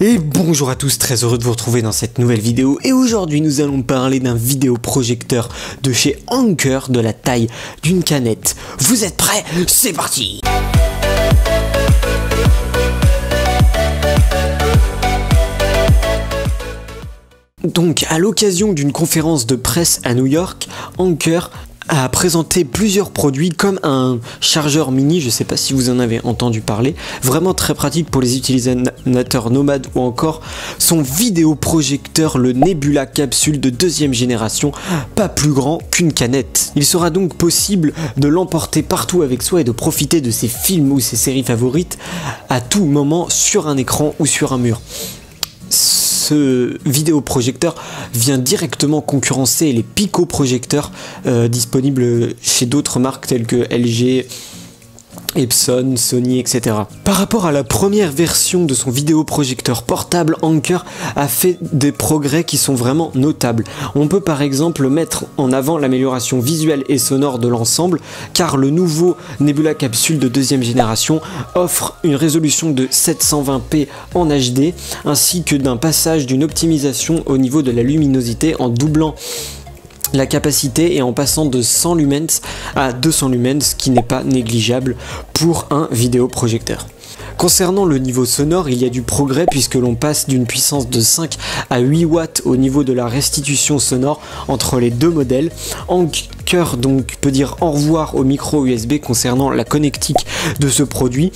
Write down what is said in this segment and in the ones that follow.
Et bonjour à tous, très heureux de vous retrouver dans cette nouvelle vidéo. Et aujourd'hui nous allons parler d'un vidéoprojecteur de chez Anker de la taille d'une canette. Vous êtes prêts? C'est parti! Donc à l'occasion d'une conférence de presse à New York, Anker a présenté plusieurs produits comme un chargeur mini, je sais pas si vous en avez entendu parler, vraiment très pratique pour les utilisateurs nomades, ou encore son vidéoprojecteur, le Nebula Capsule de deuxième génération, pas plus grand qu'une canette. Il sera donc possible de l'emporter partout avec soi et de profiter de ses films ou ses séries favorites à tout moment sur un écran ou sur un mur. Ce vidéoprojecteur vient directement concurrencer les picoprojecteurs disponibles chez d'autres marques telles que LG, Epson, Sony, etc. Par rapport à la première version de son vidéoprojecteur portable, Anker a fait des progrès qui sont vraiment notables. On peut par exemple mettre en avant l'amélioration visuelle et sonore de l'ensemble, car le nouveau Nebula Capsule de deuxième génération offre une résolution de 720p en HD, ainsi que d'un passage d'une optimisation au niveau de la luminosité en doublant la capacité et en passant de 100 lumens à 200 lumens, ce qui n'est pas négligeable pour un vidéoprojecteur. Concernant le niveau sonore, il y a du progrès puisque l'on passe d'une puissance de 5 à 8 watts au niveau de la restitution sonore entre les deux modèles. Anker donc peut dire au revoir au micro USB concernant la connectique de ce produit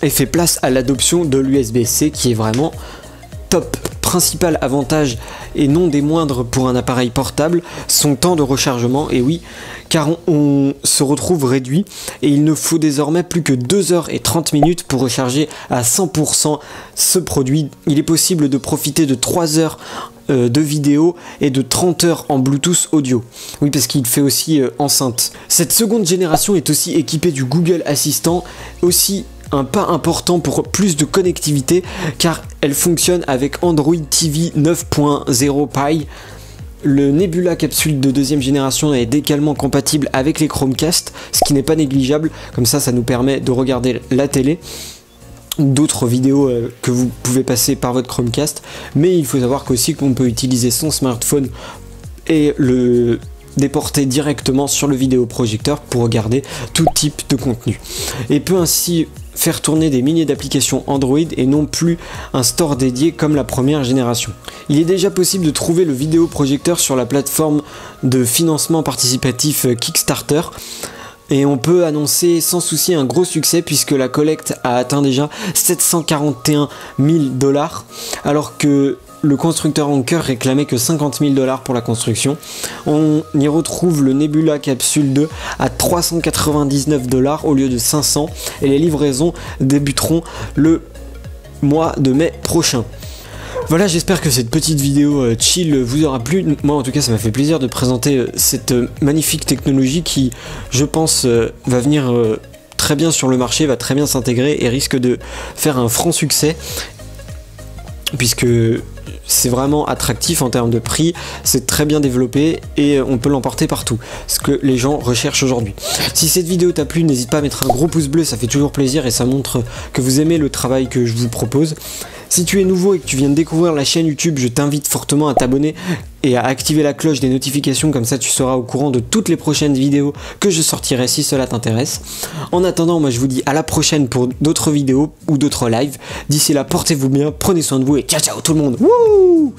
et fait place à l'adoption de l'USB-C qui est vraiment top. Principal avantage et non des moindres pour un appareil portable, son temps de rechargement, et oui, car on se retrouve réduit et il ne faut désormais plus que 2h30 pour recharger à 100% ce produit. Il est possible de profiter de 3 heures de vidéo et de 30 heures en Bluetooth audio. Oui, parce qu'il fait aussi enceinte. Cette seconde génération est aussi équipée du Google Assistant, aussi un pas important pour plus de connectivité car elle fonctionne avec Android TV 9.0 Pie. Le Nebula Capsule de deuxième génération est également compatible avec les Chromecast, ce qui n'est pas négligeable, comme ça nous permet de regarder la télé, d'autres vidéos que vous pouvez passer par votre Chromecast, mais il faut savoir qu'aussi qu'on peut utiliser son smartphone et le déporter directement sur le vidéoprojecteur pour regarder tout type de contenu, et peut ainsi faire tourner des milliers d'applications Android et non plus un store dédié comme la première génération. Il est déjà possible de trouver le vidéoprojecteur sur la plateforme de financement participatif Kickstarter, et on peut annoncer sans souci un gros succès puisque la collecte a atteint déjà 741 000 $, alors que le constructeur Anker réclamait que 50 000 $ pour la construction. On y retrouve le Nebula Capsule 2 à 399 $ au lieu de 500, et les livraisons débuteront le mois de mai prochain. Voilà, j'espère que cette petite vidéo chill vous aura plu. Moi en tout cas ça m'a fait plaisir de présenter cette magnifique technologie qui, je pense, va venir très bien sur le marché, va très bien s'intégrer et risque de faire un franc succès, puisque c'est vraiment attractif en termes de prix, c'est très bien développé et on peut l'emporter partout, ce que les gens recherchent aujourd'hui. Si cette vidéo t'a plu, n'hésite pas à mettre un gros pouce bleu, ça fait toujours plaisir et ça montre que vous aimez le travail que je vous propose. Si tu es nouveau et que tu viens de découvrir la chaîne YouTube, je t'invite fortement à t'abonner et à activer la cloche des notifications, comme ça tu seras au courant de toutes les prochaines vidéos que je sortirai si cela t'intéresse. En attendant, moi je vous dis à la prochaine pour d'autres vidéos ou d'autres lives. D'ici là, portez-vous bien, prenez soin de vous et ciao ciao tout le monde. Wouh!